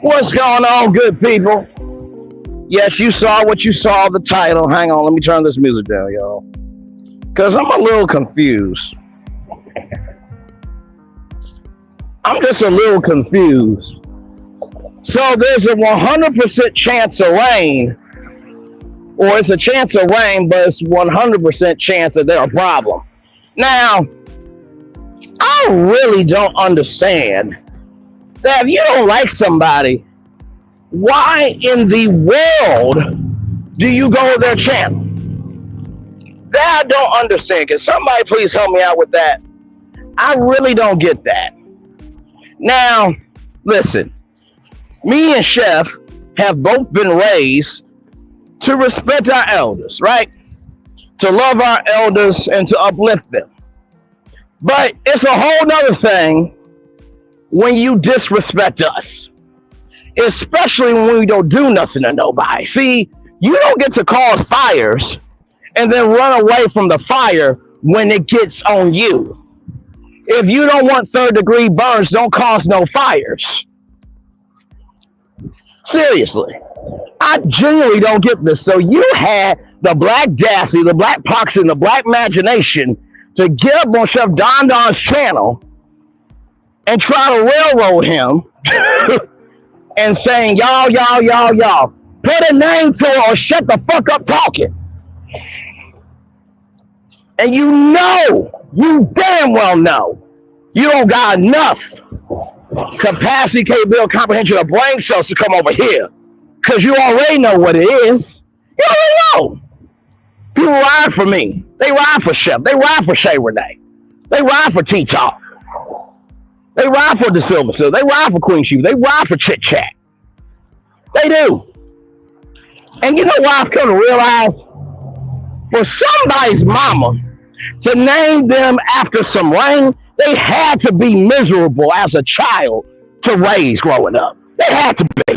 What's going on, good people? Yes, you saw what you saw, the title. Hang on, let me turn this music down, y'all. Because I'm a little confused. I'm just a little confused. So there's a 100% chance of rain, or it's a chance of rain, but it's 100% chance that there's a problem. Now, I really don't understand that if you don't like somebody, why in the world do you go to their channel? That I don't understand. Can somebody please help me out with that? I really don't get that. Now, listen, me and Chef have both been raised to respect our elders, right? To love our elders and to uplift them. But it's a whole nother thing when you disrespect us, especially when we don't do nothing to nobody. See, you don't get to cause fires and then run away from the fire when it gets on you. If you don't want third-degree burns, don't cause no fires. Seriously, I genuinely don't get this. So you had the black Dassy, the black Pox, and the black imagination to get up on Chef Don Don's channel and try to railroad him and saying, y'all, put a name to it or shut the fuck up talking. And you damn well know, you don't got enough capacity, capability, comprehension of brain cells to come over here. Because you already know what it is. You already know. People ride for me. They ride for Chef. They ride for Shay Renee. They ride for T-Talk. They ride for the Silver Seal. They ride for Queen Sheba. They ride for Chit Chat. They do. And you know what I've come to realize? For somebody's mama to name them after some rain, they had to be miserable as a child to raise growing up. They had to be.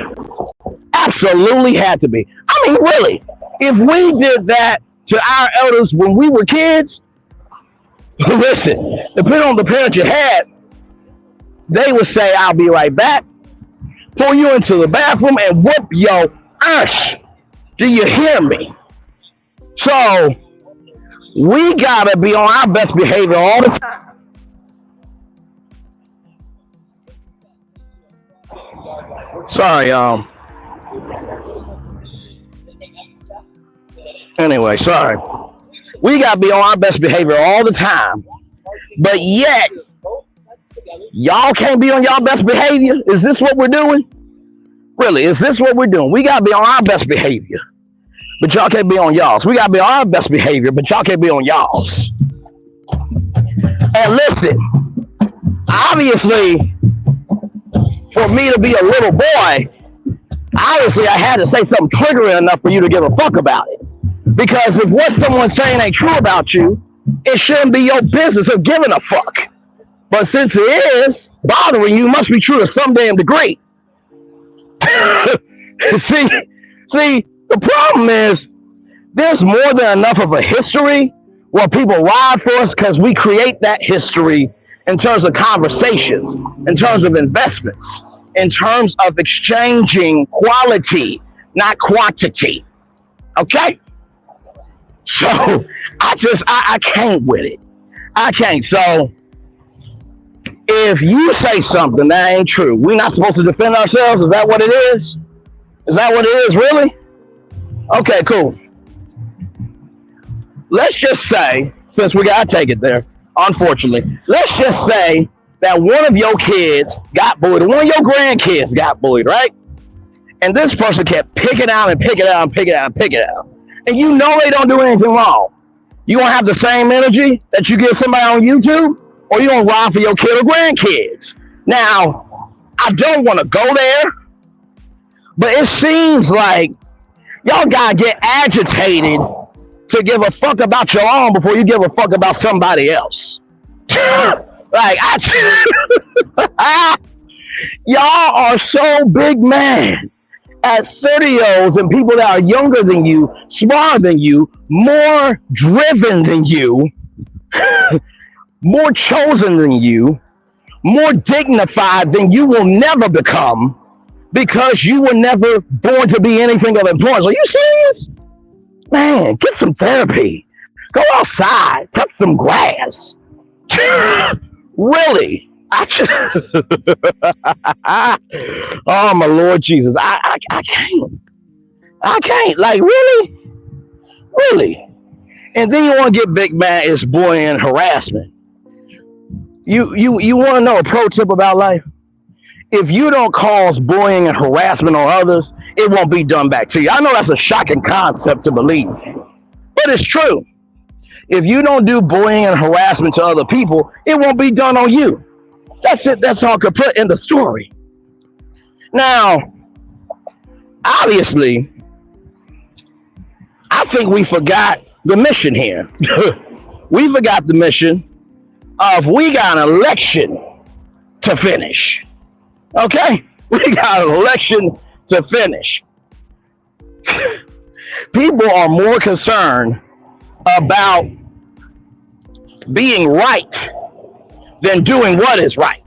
Absolutely had to be. I mean, really, if we did that to our elders when we were kids, listen, depending on the parents you had, they would say, I'll be right back, pull you into the bathroom and whoop your ass. Do you hear me? So, we gotta be on our best behavior all the time. Sorry, y'all. Anyway, sorry. We gotta be on our best behavior all the time. But yet, y'all can't be on y'all best behavior? Is this what we're doing? Really, is this what we're doing? We gotta be on our best behavior, but y'all can't be on y'all's. We gotta be on our best behavior, but y'all can't be on y'all's. And listen, obviously, for me to be a little boy, obviously I had to say something triggering enough for you to give a fuck about it. Because if what someone's saying ain't true about you, it shouldn't be your business of giving a fuck. But since it is bothering you, it must be true to some damn degree. see, the problem is there's more than enough of a history where people ride for us because we create that history in terms of conversations, in terms of investments, in terms of exchanging quality, not quantity. Okay? So I can't with it. I can't. So if you say something that ain't true, we're not supposed to defend ourselves? Is that what it is? Is that what it is, really? Okay, cool. Let's just say, since we gotta take it there, unfortunately, let's just say that one of your kids got bullied, or one of your grandkids got bullied, right? And this person kept picking out and picking out and picking out and picking out. And you know they don't do anything wrong. You gonna have the same energy that you give somebody on YouTube, or you gonna ride for your kid or grandkids? Now, I don't want to go there, but it seems like y'all gotta get agitated to give a fuck about your own before you give a fuck about somebody else. Like, y'all are so big man at 30-year-olds and people that are younger than you, smarter than you, more driven than you, more chosen than you, more dignified than you will never become, because you were never born to be anything of importance. Are you serious? Man, get some therapy. Go outside, cut some grass. Really? Oh my Lord Jesus. I can't. I can't. Like really? Really? And then you want to get big mad it's bullying and harassment. You want to know a pro tip about life? If you don't cause bullying and harassment on others, it won't be done back to you. I know that's a shocking concept to believe, but it's true. If you don't do bullying and harassment to other people, it won't be done on you. That's it. That's all I could put in the story. Now, obviously, I think we forgot the mission here. We forgot the mission of we got an election to finish. Okay? We got an election to finish. People are more concerned about being right than doing what is right.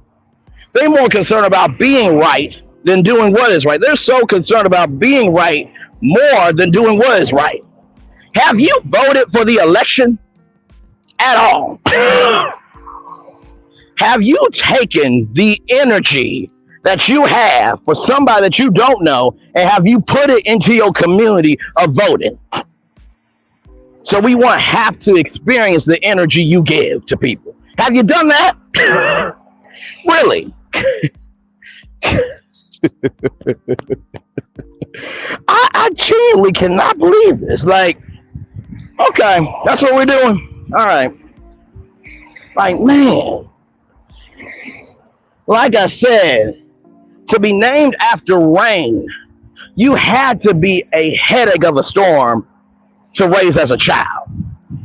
They're more concerned about being right than doing what is right. They're so concerned about being right more than doing what is right. Have you voted for the election at all? Have you taken the energy that you have for somebody that you don't know and have you put it into your community of voting? So we won't have to experience the energy you give to people. Have you done that? Really? I genuinely cannot believe this. Like, okay, that's what we're doing. All right. Like, man, like I said, to be named after rain, you had to be a headache of a storm to raise as a child.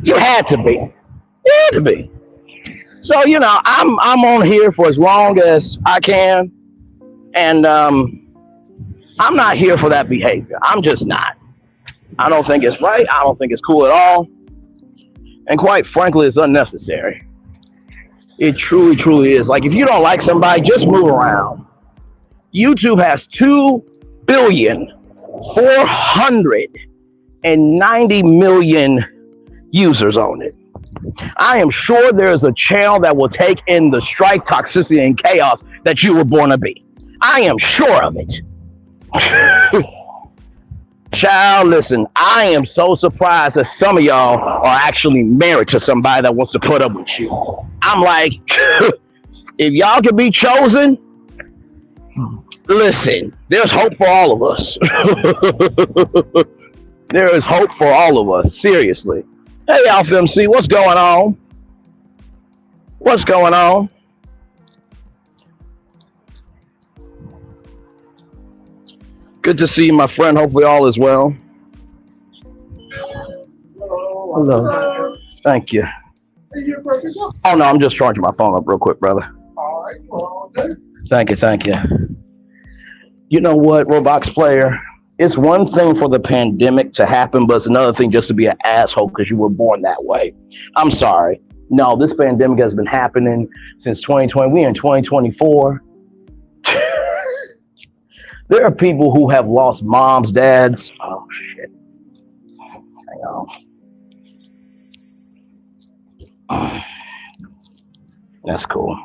You had to be. You had to be. So, I'm on here for as long as I can. And I'm not here for that behavior. I'm just not. I don't think it's right. I don't think it's cool at all. And quite frankly, it's unnecessary. It truly, truly is. Like, if you don't like somebody, just move around. YouTube has 2,490,000,000 users on it. I am sure there's a channel that will take in the strife, toxicity, and chaos that you were born to be. I am sure of it. Child, listen, I am so surprised that some of y'all are actually married to somebody that wants to put up with you. I'm like, if y'all can be chosen, listen, there's hope for all of us. There is hope for all of us, seriously. Hey, Alpha MC, what's going on? What's going on? Good to see you, my friend. Hopefully all is well. Hello. Thank you. Oh, no, I'm just charging my phone up real quick, brother. Thank you, thank you. You know what, Roblox player? It's one thing for the pandemic to happen, but it's another thing just to be an asshole because you were born that way. I'm sorry. No, this pandemic has been happening since 2020. We're in 2024. There are people who have lost moms, dads. Oh, shit. Hang on. That's cool.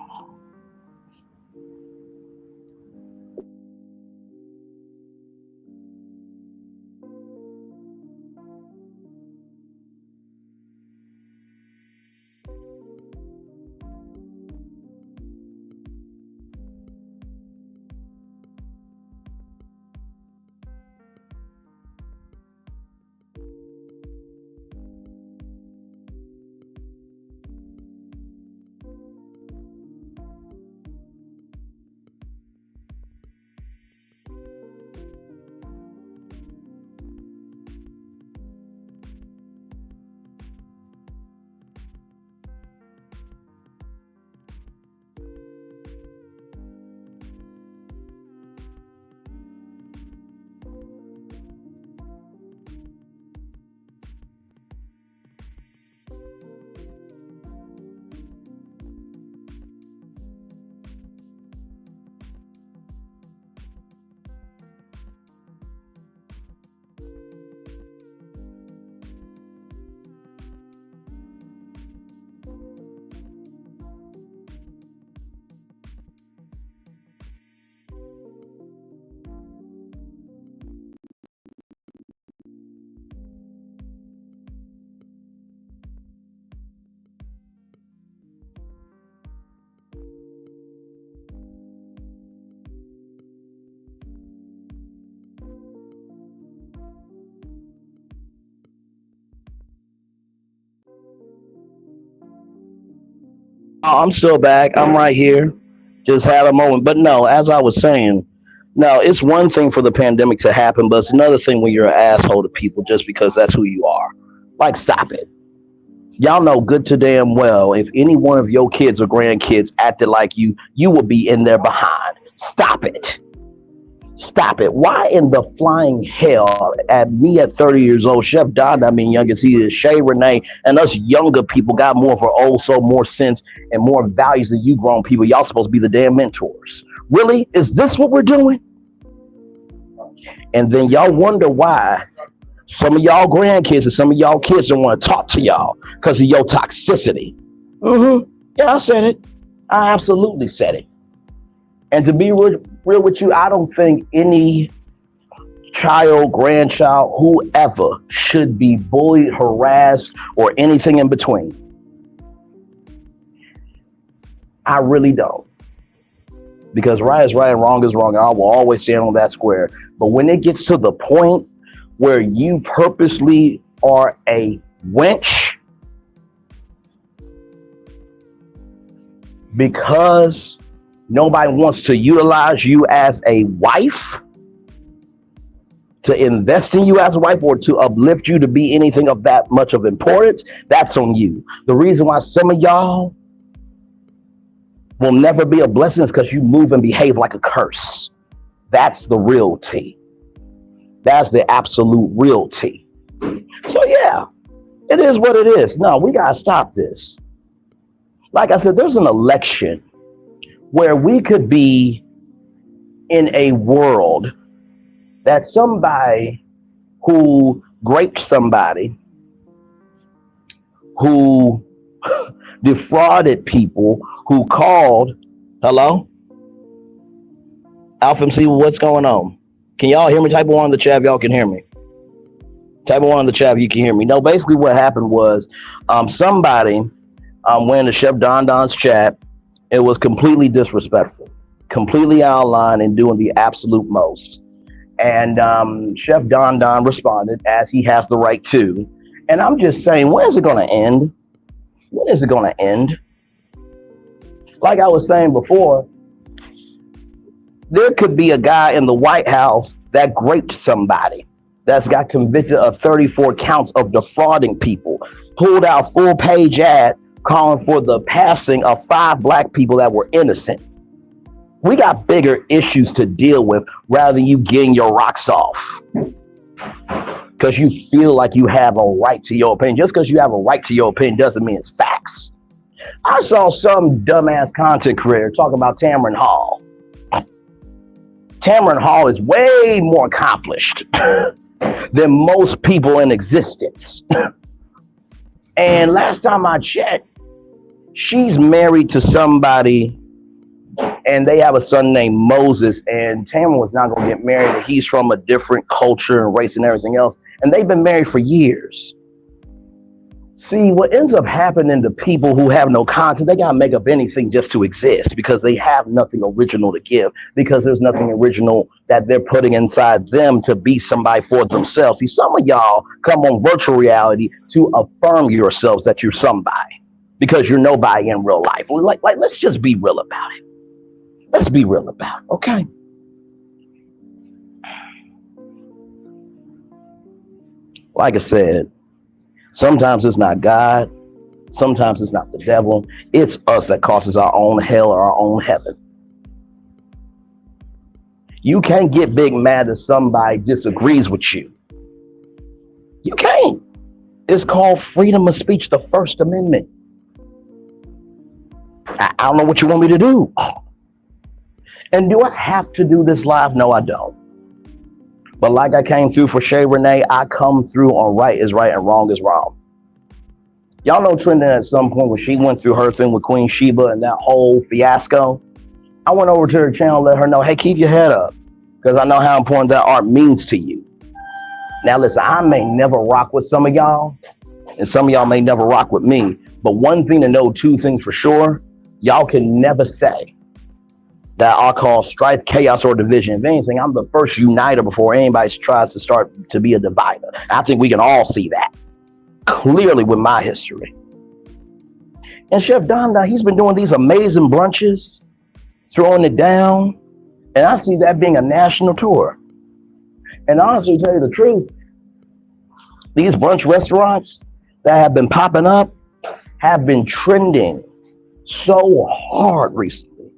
I'm still back. I'm right here. Just had a moment. But no, as I was saying, no, it's one thing for the pandemic to happen, but it's another thing when you're an asshole to people just because that's who you are. Like, stop it. Y'all know good to damn well if any one of your kids or grandkids acted like you will be in their behind. Stop it. Stop it. Why in the flying hell at me at 30 years old, Chef Don, I mean young as he is, Shay Renee, and us younger people got more for old soul, more sense, and more values than you grown people. Y'all supposed to be the damn mentors. Really? Is this what we're doing? And then y'all wonder why some of y'all grandkids and some of y'all kids don't want to talk to y'all because of your toxicity. Yeah, I said it. I absolutely said it. And to be real with you, I don't think any child, grandchild, whoever should be bullied, harassed, or anything in between. I really don't. Because right is right and wrong is wrong. I will always stand on that square. But when it gets to the point where you purposely are a wench because nobody wants to utilize you as a wife, to invest in you as a wife, or to uplift you to be anything of that much of importance, that's on you. The reason why some of y'all will never be a blessing is because you move and behave like a curse. That's the real tea. That's the absolute real tea. So yeah, it is what it is. No, we gotta stop this. Like I said, there's an election where we could be in a world that somebody who raped somebody, who defrauded people, who called, hello? Alpha MC, what's going on? Can y'all hear me? Type 1 in the chat if y'all can hear me. Type 1 in the chat if you can hear me. No, basically what happened was somebody went into Chef Don Don's chat. It was completely disrespectful, completely out of line and doing the absolute most. And Chef Don Don responded, as he has the right to. And I'm just saying, when is it going to end? When is it going to end? Like I was saying before, there could be a guy in the White House that raped somebody, that's got convicted of 34 counts of defrauding people, pulled out full page ad calling for the passing of 5 black people that were innocent. We got bigger issues to deal with rather than you getting your rocks off because you feel like you have a right to your opinion. Just because you have a right to your opinion doesn't mean it's facts. I saw some dumbass content creator talking about Tamron Hall. Tamron Hall is way more accomplished than most people in existence. And last time I checked, she's married to somebody and they have a son named Moses, and Tamron was not going to get married. He's from a different culture and race and everything else. And they've been married for years. See, what ends up happening to people who have no content, they got to make up anything just to exist because they have nothing original to give, because there's nothing original that they're putting inside them to be somebody for themselves. See, some of y'all come on virtual reality to affirm yourselves that you're somebody because you're nobody in real life. Like, let's just be real about it. Let's be real about it, okay? Like I said, sometimes it's not God. Sometimes it's not the devil. It's us that causes our own hell or our own heaven. You can't get big mad that somebody disagrees with you. You can't. It's called freedom of speech, the First Amendment. I don't know what you want me to do. And do I have to do this live? No, I don't. But like I came through for Shay Renee, I come through on right is right and wrong is wrong. Y'all know Trending at some point when she went through her thing with Queen Sheba and that whole fiasco. I went over to her channel, let her know, hey, keep your head up, because I know how important that art means to you. Now, listen, I may never rock with some of y'all, and some of y'all may never rock with me. But one thing to know, two things for sure, y'all can never say that I call strife, chaos, or division. If anything, I'm the first uniter before anybody tries to start to be a divider. I think we can all see that clearly with my history. And Chef Don, now he's been doing these amazing brunches, throwing it down, and I see that being a national tour. And honestly, to tell you the truth, these brunch restaurants that have been popping up have been trending so hard recently.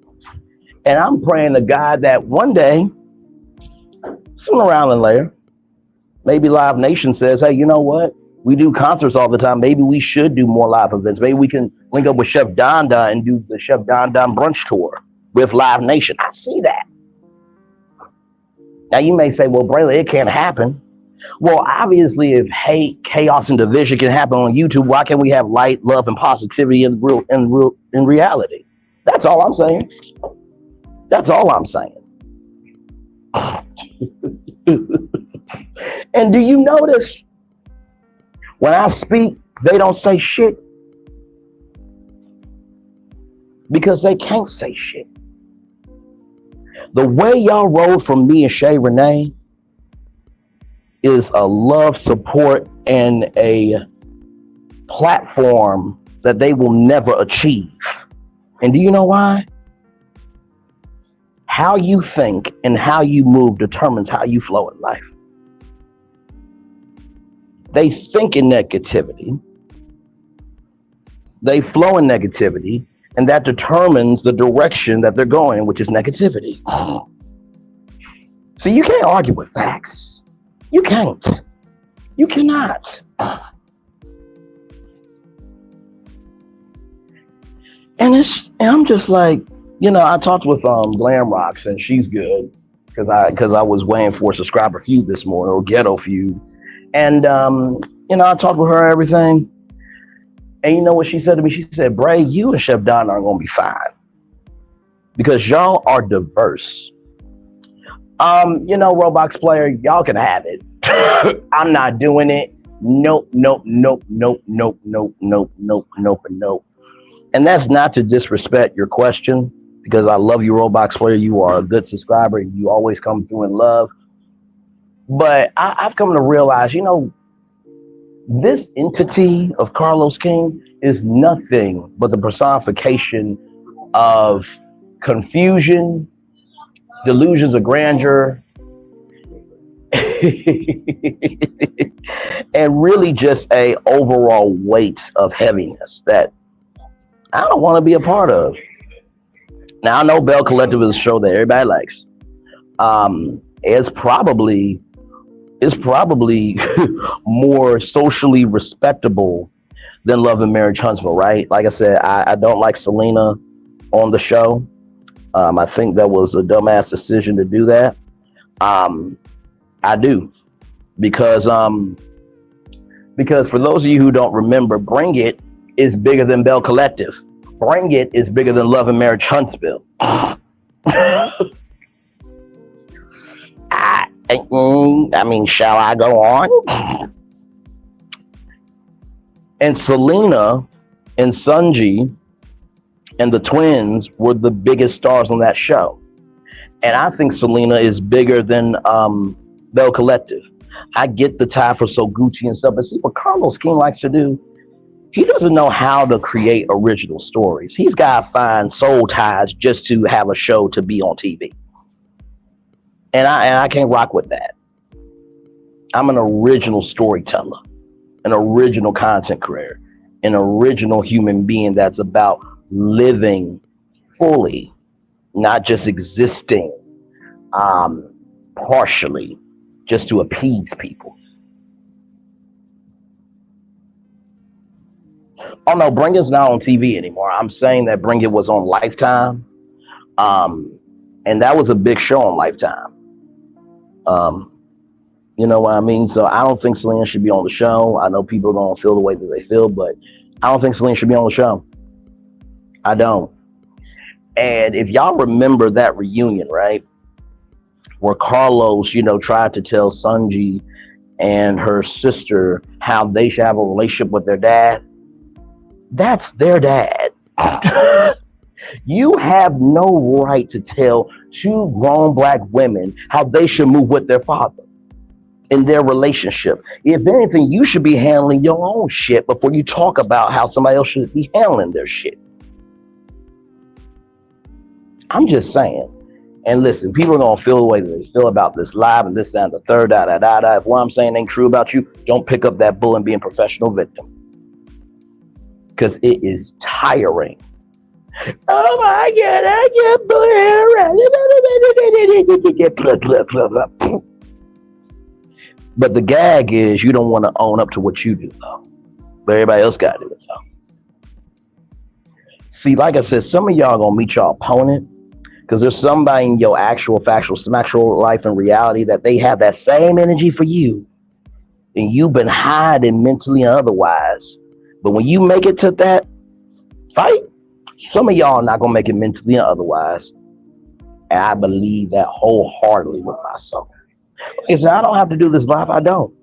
And I'm praying to God that one day, sooner rather than later, maybe Live Nation says, hey, you know what? We do concerts all the time. Maybe we should do more live events. Maybe we can link up with Chef Don Don and do the Chef Don Don brunch tour with Live Nation. I see that. Now you may say, well, Braylon, it can't happen. Well, obviously, if hate, chaos, and division can happen on YouTube, why can't we have light, love, and positivity in reality? That's all I'm saying. That's all I'm saying. And do you notice when I speak, they don't say shit? Because they can't say shit. The way y'all roll from me and Shay Renee is a love, support, and a platform that they will never achieve. And do you know why? How you think and how you move determines how you flow in life. They think in negativity, they flow in negativity, and that determines the direction that they're going, which is negativity. So you can't argue with facts. You can't. You cannot. And I'm just like, I talked with Glam Rocks, and she's good because I was waiting for a subscriber feud this morning, or ghetto feud. And I talked with her and everything. And you know what she said to me? She said, Bray, you and Chef Don are gonna be fine. Because y'all are diverse. Roblox player, y'all can have it. I'm not doing it. Nope. And that's not to disrespect your question, because I love you, Roblox player. You are a good subscriber. You always come through in love. But I've come to realize, this entity of Carlos King is nothing but the personification of confusion, delusions of grandeur, and really just a overall weight of heaviness that I don't want to be a part of. Now, I know Bell Collective is a show that everybody likes. It's probably more socially respectable than Love and Marriage Huntsville, right? Like I said, I don't like Selena on the show. I think that was a dumbass decision to do that. I do. Because for those of you who don't remember, Bring It is bigger than Bell Collective. Bring It is bigger than Love and Marriage Huntsville. Shall I go on? And Selena and Sunji and the twins were the biggest stars on that show. And I think Selena is bigger than Bell Collective. I get the tie for So Gucci and stuff, but see what Carlos King likes to do? He doesn't know how to create original stories. He's got to find soul ties just to have a show to be on TV. And I can't rock with that. I'm an original storyteller, an original content creator, an original human being that's about living fully, not just existing partially, just to appease people. Oh no, Bring It's not on TV anymore. I'm saying that Bring It was on Lifetime. And that was a big show on Lifetime. You know what I mean? So I don't think Selena should be on the show. I know people don't feel the way that they feel, but I don't think Selena should be on the show. I don't. And if y'all remember that reunion, right? Where Carlos, tried to tell Sunji and her sister how they should have a relationship with their dad. That's their dad. You have no right to tell two grown black women how they should move with their father. in their relationship. If anything, you should be handling your own shit before you talk about how somebody else should be handling their shit. I'm just saying. And listen, people are gonna feel the way they feel about this live and this, that, and the third, da da da da. If what I'm saying ain't true about you, don't pick up that bull and be a professional victim. Because it is tiring. Oh my God, I get bored. But the gag is you don't want to own up to what you do, though. But everybody else got to do it, though. See, like I said, some of y'all gonna meet your opponent because there's somebody in your actual factual life and reality that they have that same energy for you, and you've been hiding mentally and otherwise. But when you make it to that fight, some of y'all are not gonna make it mentally and otherwise. And I believe that wholeheartedly with myself. Like I said, I don't have to do this live. I don't.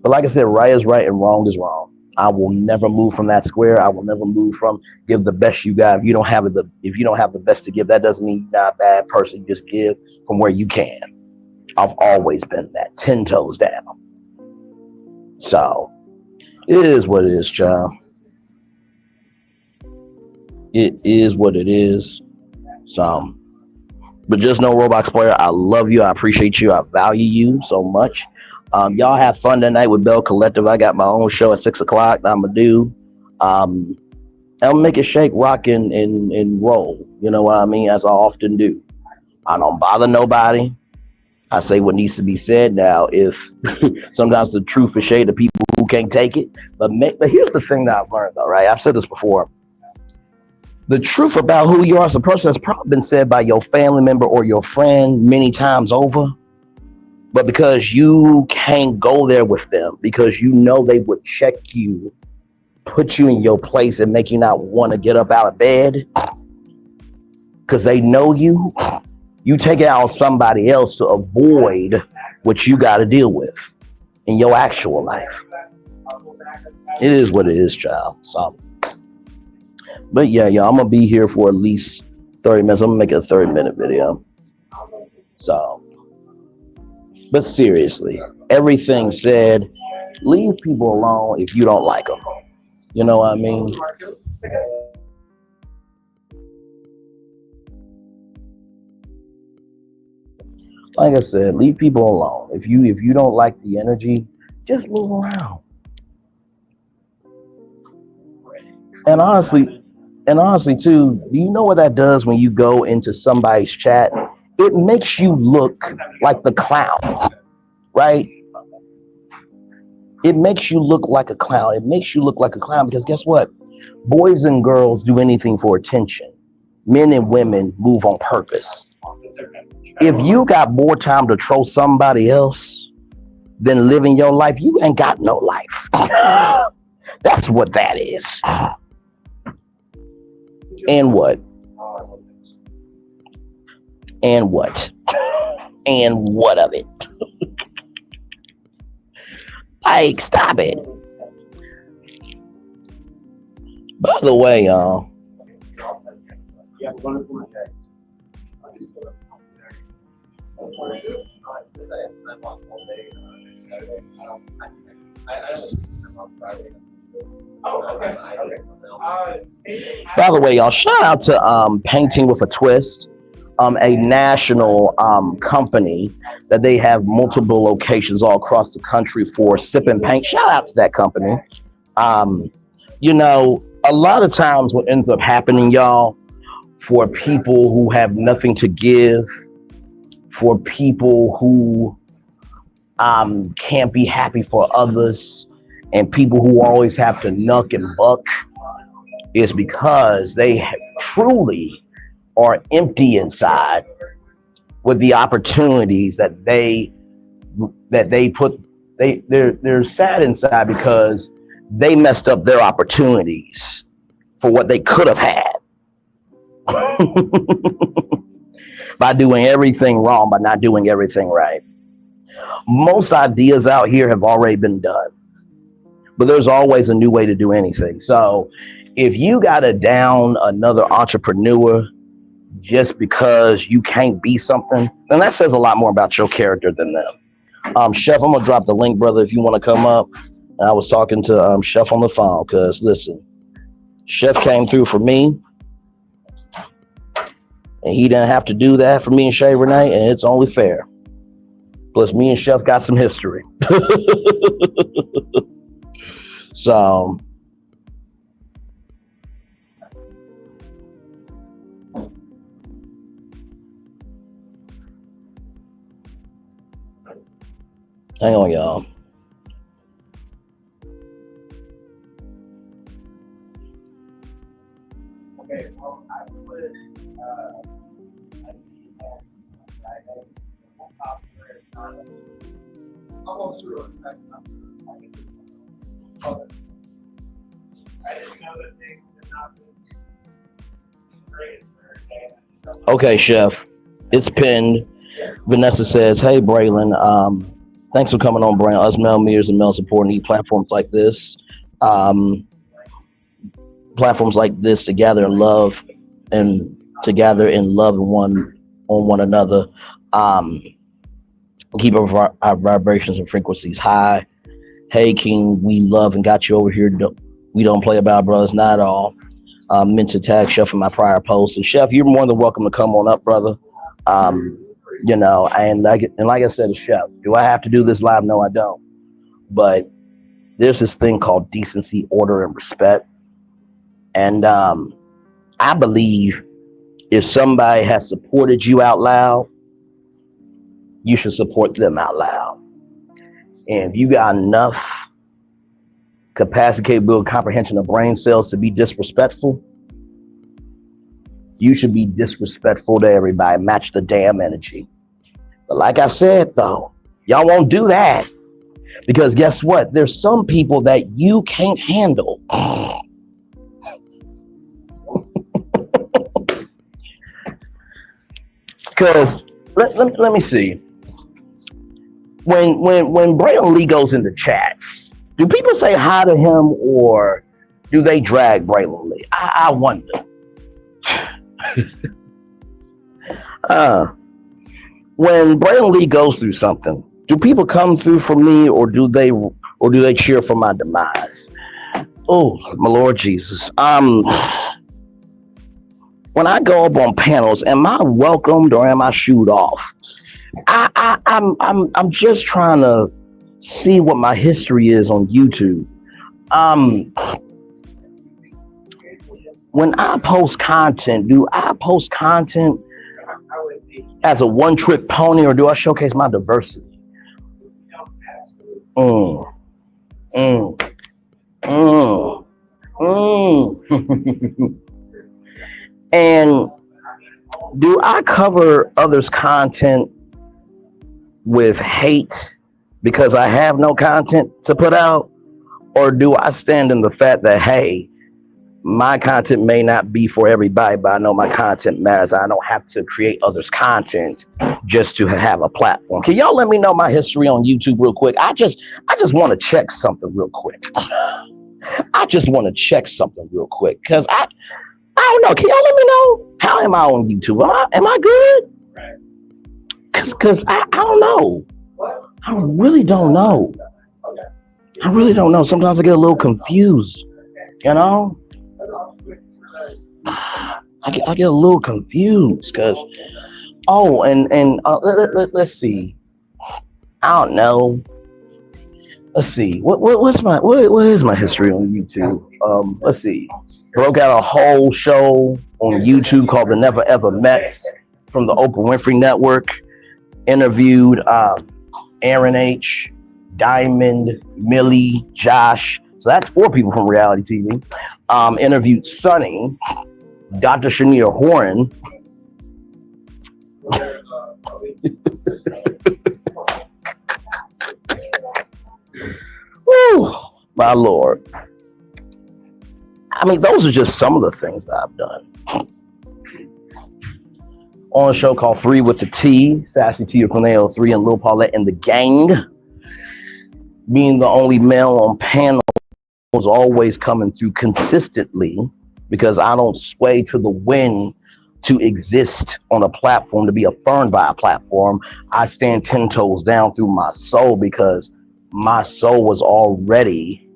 But like I said, right is right and wrong is wrong. I will never move from that square. I will never move from give the best you got. If you don't have the best to give, that doesn't mean you're not a bad person. You just give from where you can. I've always been that 10 toes down. So it is what it is, child. It is what it is. So, but just know, Roblox player, I love you. I appreciate you. I value you so much. Y'all have fun tonight with Bell Collective. I got my own show at 6 o'clock that I'm going to do. I'll make it shake, rock, and roll. You know what I mean? As I often do. I don't bother nobody. I say what needs to be said. Now, if sometimes the truth is shade to people who can't take it. But here's the thing that I've learned, though, right? I've said this before. The truth about who you are as a person has probably been said by your family member or your friend many times over. But because you can't go there with them, because you know they would check you, put you in your place and make you not want to get up out of bed, because they know you, you take it out on somebody else to avoid what you got to deal with in your actual life. It is what it is, child. So, but yeah, I'm going to be here for at least 30 minutes. I'm going to make a 30-minute video. So, but seriously, everything said, leave people alone if you don't like them. You know what I mean? Like I said, leave people alone. If you don't like the energy, just move around. And honestly too, do you know what that does when you go into somebody's chat? It makes you look like the clown, right? It makes you look like a clown. It makes you look like a clown because guess what? Boys and girls do anything for attention. Men and women move on purpose. If you got more time to troll somebody else than living your life, you ain't got no life. That's what that is. And what? And what? And what of it? Like, stop it. By the way, y'all. By the way, y'all, shout out to Painting with a Twist, a national company that they have multiple locations all across the country for sip and paint. Shout out to that company. You know, a lot of times what ends up happening, y'all, for people who have nothing to give, for people who can't be happy for others, and people who always have to knuck and buck, is because they truly are empty inside with the opportunities that they're sad inside because they messed up their opportunities for what they could have had by doing everything wrong, by not doing everything right. Most ideas out here have already been done, but there's always a new way to do anything. So if you got to down another entrepreneur just because you can't be something, then that says a lot more about your character than them. Chef, I'm gonna drop the link, brother, if you want to come up. I was talking to Chef on the phone because listen, Chef came through for me, and he didn't have to do that for me and Shay Renee, and it's only fair. Plus, me and Chef got some history. So, hang on, y'all. Okay, well, I would, I see that, almost through it. I didn't know that things had not been great. Okay, Chef, it's pinned. Vanessa says, "Hey, Braylon, thanks for coming on, Braylon. Us male mirrors and male support need platforms like this. Um, Platforms like this to gather in love and to gather in love and one on one another. Um, Keep our vibrations and frequencies high. Hey, King, we love and got you over here. We don't play about brothers, not at all. Meant to tag Chef in my prior post. And Chef, you're more than welcome to come on up, brother. Um, like I said, Chef, do I have to do this live? No, I don't. But there's this thing called decency, order, and respect. And I believe if somebody has supported you out loud, you should support them out loud. And if you got enough capacity, capability, comprehension of brain cells to be disrespectful, you should be disrespectful to everybody. Match the damn energy. But like I said, though, y'all won't do that. Because guess what? There's some people that you can't handle. Because let me see. When Braylon Lee goes into chats, do people say hi to him or do they drag Braylon Lee? I wonder. When Braylon Lee goes through something, do people come through for me or do they cheer for my demise? Oh, my Lord Jesus. When I go up on panels, am I welcomed or am I shooed off? I'm just trying to see what my history is on YouTube. When I post content, do I post content as a one-trick pony or do I showcase my diversity? Mm, mm, mm, mm. And do I cover others' content with hate because I have no content to put out? Or do I stand in the fact that, hey, my content may not be for everybody, but I know my content matters. I don't have to create others' content just to have a platform. Can y'all let me know my history on YouTube real quick? I just want to check something real quick. I just want to check something real quick because I don't know. Can y'all let me know how am I on YouTube? Am I good? Cause I don't know. I really don't know. I really don't know. Sometimes I get a little confused. You know, I get a little confused because let's see. I don't know. Let's see. What is my history on YouTube? Let's see. Broke out a whole show on YouTube called The Never Ever Mets from the Oprah Winfrey Network. Interviewed Aaron H, Diamond, Millie, Josh. So that's 4 people from reality TV. Interviewed Sonny, Dr. Shania Horan. Woo, my Lord. I mean, those are just some of the things that I've done. On a show called 3 with the T, Sassy T of Cornell 3 and Lil Paulette and the Gang. Being the only male on panels, always coming through consistently because I don't sway to the wind to exist on a platform, to be affirmed by a platform. I stand 10 toes down through my soul because my soul was already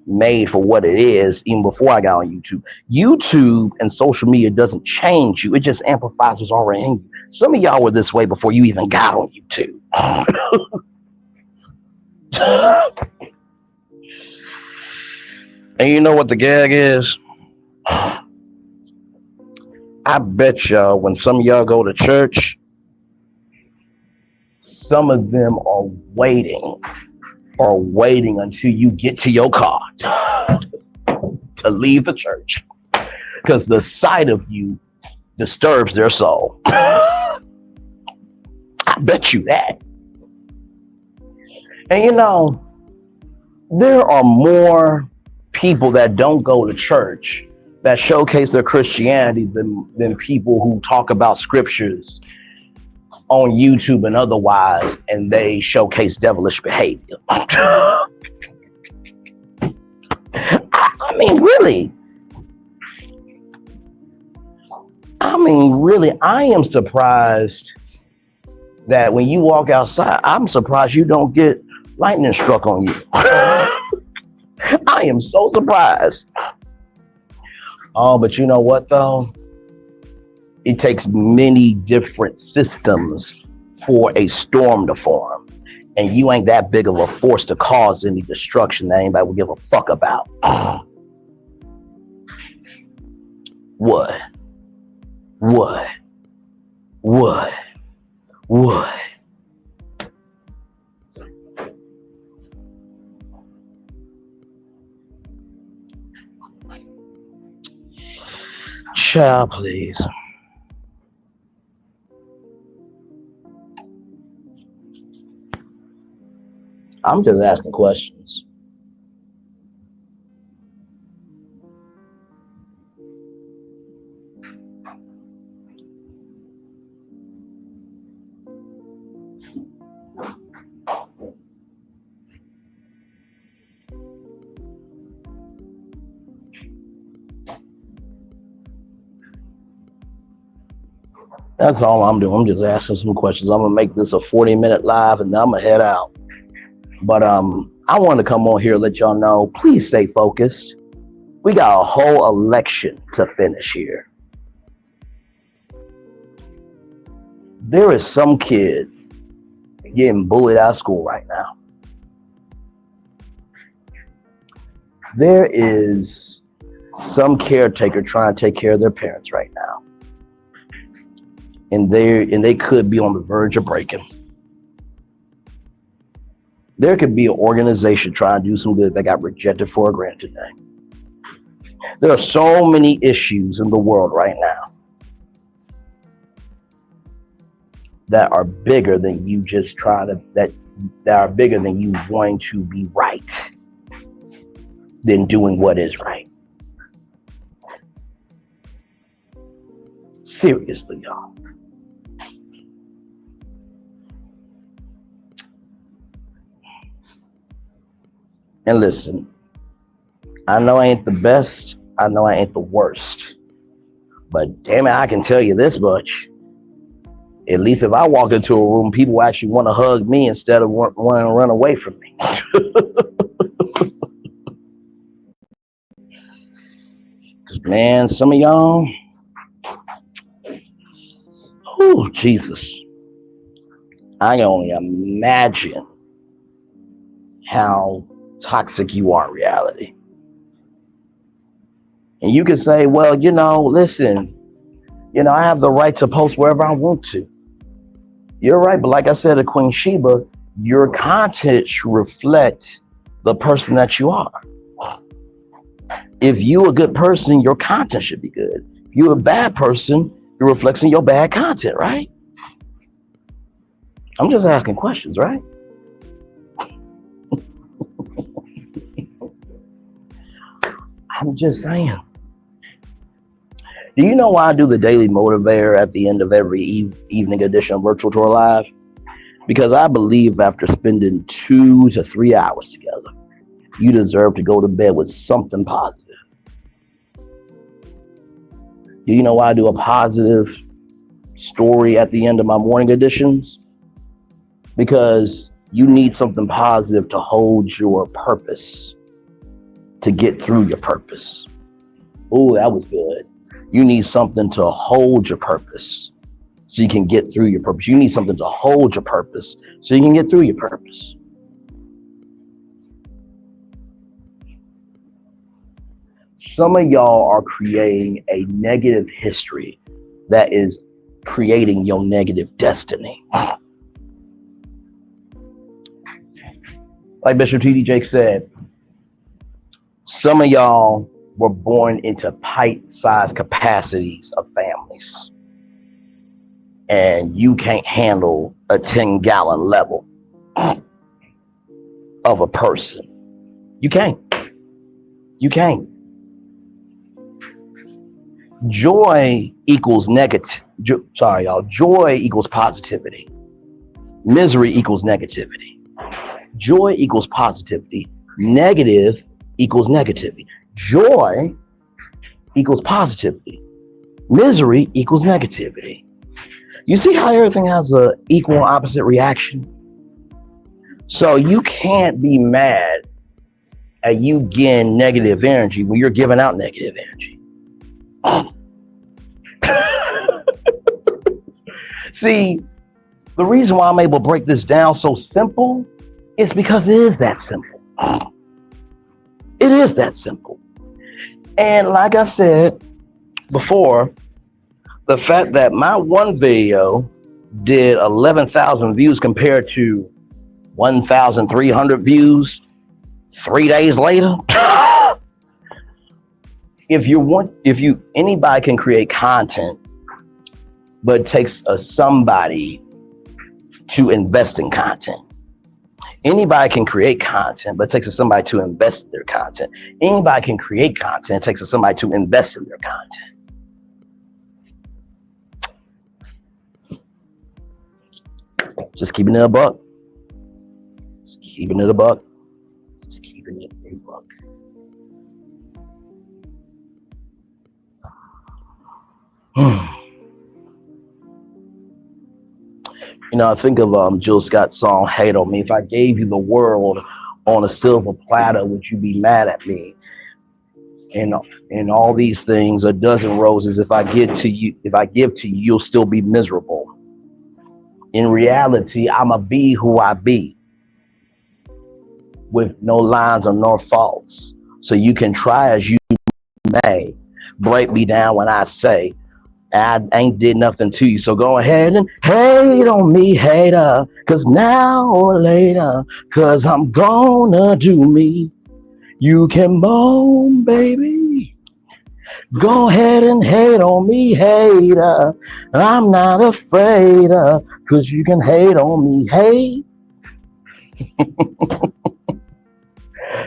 made for what it is even before I got on YouTube. YouTube and social media doesn't change you, it just amplifies what's already in you. Some of y'all were this way before you even got on YouTube. And you know what the gag is? I bet y'all when some of y'all go to church, some of them are waiting until you get to your car to leave the church because the sight of you disturbs their soul. I bet you that. And you know, there are more people that don't go to church that showcase their Christianity than people who talk about scriptures on YouTube and otherwise, and they showcase devilish behavior. I mean, really, I am surprised that when you walk outside, I'm surprised you don't get lightning struck on you. I am so surprised. Oh, but you know what though? It takes many different systems for a storm to form. And you ain't that big of a force to cause any destruction that anybody will give a fuck about. What? Child, please. I'm just asking questions. That's all I'm doing. I'm just asking some questions. I'm gonna make this a 40-minute live and then I'm gonna head out. But I want to come on here and let y'all know, please stay focused. We got a whole election to finish here. There is some kid getting bullied out of school right now. There is some caretaker trying to take care of their parents right now. And they could be on the verge of breaking. There could be an organization trying to do some good that got rejected for a grant today. There are so many issues in the world right now that are bigger than you just trying to, that are bigger than you wanting to be right than doing what is right. Seriously, y'all. And listen, I know I ain't the best. I know I ain't the worst. But damn it, I can tell you this much. At least if I walk into a room, people actually want to hug me instead of wanting to run away from me. Because, man, some of y'all, oh, Jesus. I can only imagine how toxic you are in reality. And you can say, well, listen, I have the right to post wherever I want to. You're right, but like I said to Queen Sheba, your content should reflect the person that you are. If you're a good person, your content should be good. If you're a bad person, you're reflecting your bad content, right? I'm just asking questions, right? I'm just saying. Do you know why I do the Daily Motivator at the end of every evening edition of Virtual Tour Live? Because I believe after spending 2 to 3 hours together, you deserve to go to bed with something positive. Do you know why I do a positive story at the end of my morning editions? Because you need something positive to hold your purpose, to get through your purpose. Oh, that was good. You need something to hold your purpose so you can get through your purpose. You need something to hold your purpose so you can get through your purpose. Some of y'all are creating a negative history that is creating your negative destiny. Like Bishop T.D. Jakes said, some of y'all were born into pint-sized capacities of families, and you can't handle a 10-gallon level of a person. You can't. You can't. Joy equals negative. Sorry, y'all. Joy equals positivity. Misery equals negativity. Joy equals positivity. Negative equals negativity. Joy equals positivity. Misery equals negativity. You see how everything has an equal and opposite reaction? So you can't be mad at you getting negative energy when you're giving out negative energy. See, the reason why I'm able to break this down so simple is because it is that simple. It is that simple. And like I said before, the fact that my one video did 11,000 views compared to 1,300 views 3 days later. Anybody can create content, but it takes somebody to invest in content. Anybody can create content, but it takes somebody to invest in their content. Anybody can create content, it takes somebody to invest in their content. Just keeping it a buck. Just keeping it a buck. Just keeping it a buck. You know, I think of Jill Scott's song, Hate on Me. If I gave you the world on a silver platter, would you be mad at me? And all these things, a dozen roses, if I give to you, you'll still be miserable. In reality, I'ma be who I be, with no lines or no faults. So you can try as you may, break me down when I say, I ain't did nothing to you. So go ahead and hate on me, hater, cause now or later, cause I'm gonna do me. You can moan, baby. Go ahead and hate on me, hater. I'm not afraid of, cause you can hate on me, hate.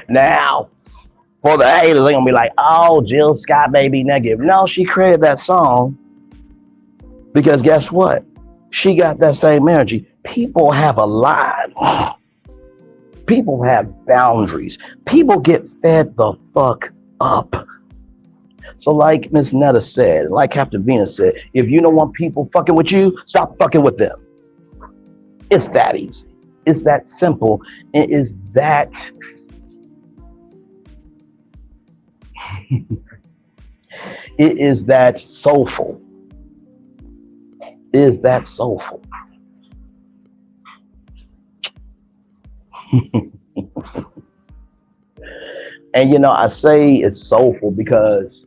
Now, for the haters, they're gonna be like, oh, Jill Scott may be negative. No, she created that song because guess what? She got that same energy. People have a line. People have boundaries. People get fed the fuck up. So like Miss Netta said, like Captain Venus said, if you don't want people fucking with you, stop fucking with them. It's that easy. It's that simple. It is that it is that soulful. It is that soulful. And you know, I say it's soulful because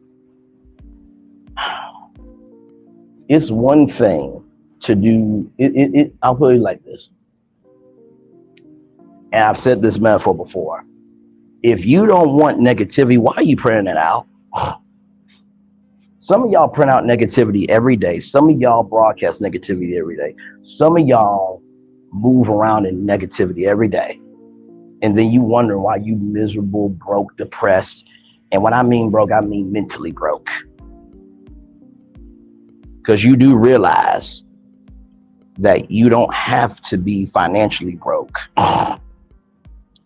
it's one thing to do it. I'll put it like this. And I've said this metaphor before. If you don't want negativity, why are you printing it out? Some of y'all print out negativity every day. Some of y'all broadcast negativity every day. Some of y'all move around in negativity every day. And then you wonder why you miserable, broke, depressed. And when I mean broke, I mean mentally broke. Because you do realize that you don't have to be financially broke.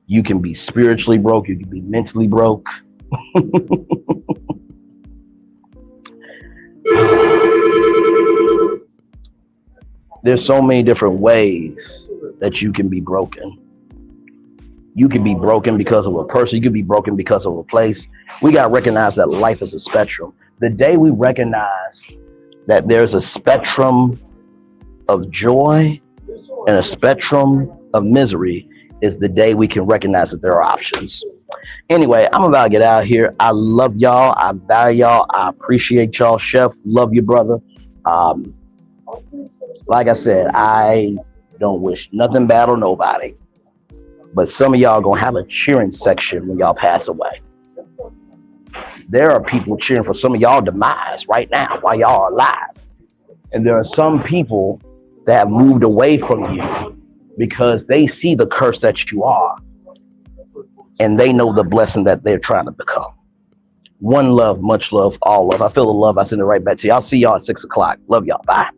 You can be spiritually broke. You can be mentally broke. There's so many different ways that you can be broken. You can be broken because of a person. You can be broken because of a place. We got to recognize that life is a spectrum. The day we recognize that there's a spectrum of joy and a spectrum of misery is the day we can recognize that there are options. Anyway, I'm about to get out of here. I love y'all. I value y'all. I appreciate y'all. Chef, love you, brother. Um, like I said, I don't wish nothing bad on nobody. But some of y'all gonna have a cheering section when y'all pass away. There are people cheering for some of y'all demise right now while y'all are alive. And there are some people that have moved away from you because they see the curse that you are and they know the blessing that they're trying to become. One love, much love, all love. I feel the love. I send it right back to you. I'll see y'all at 6 o'clock. Love y'all. Bye.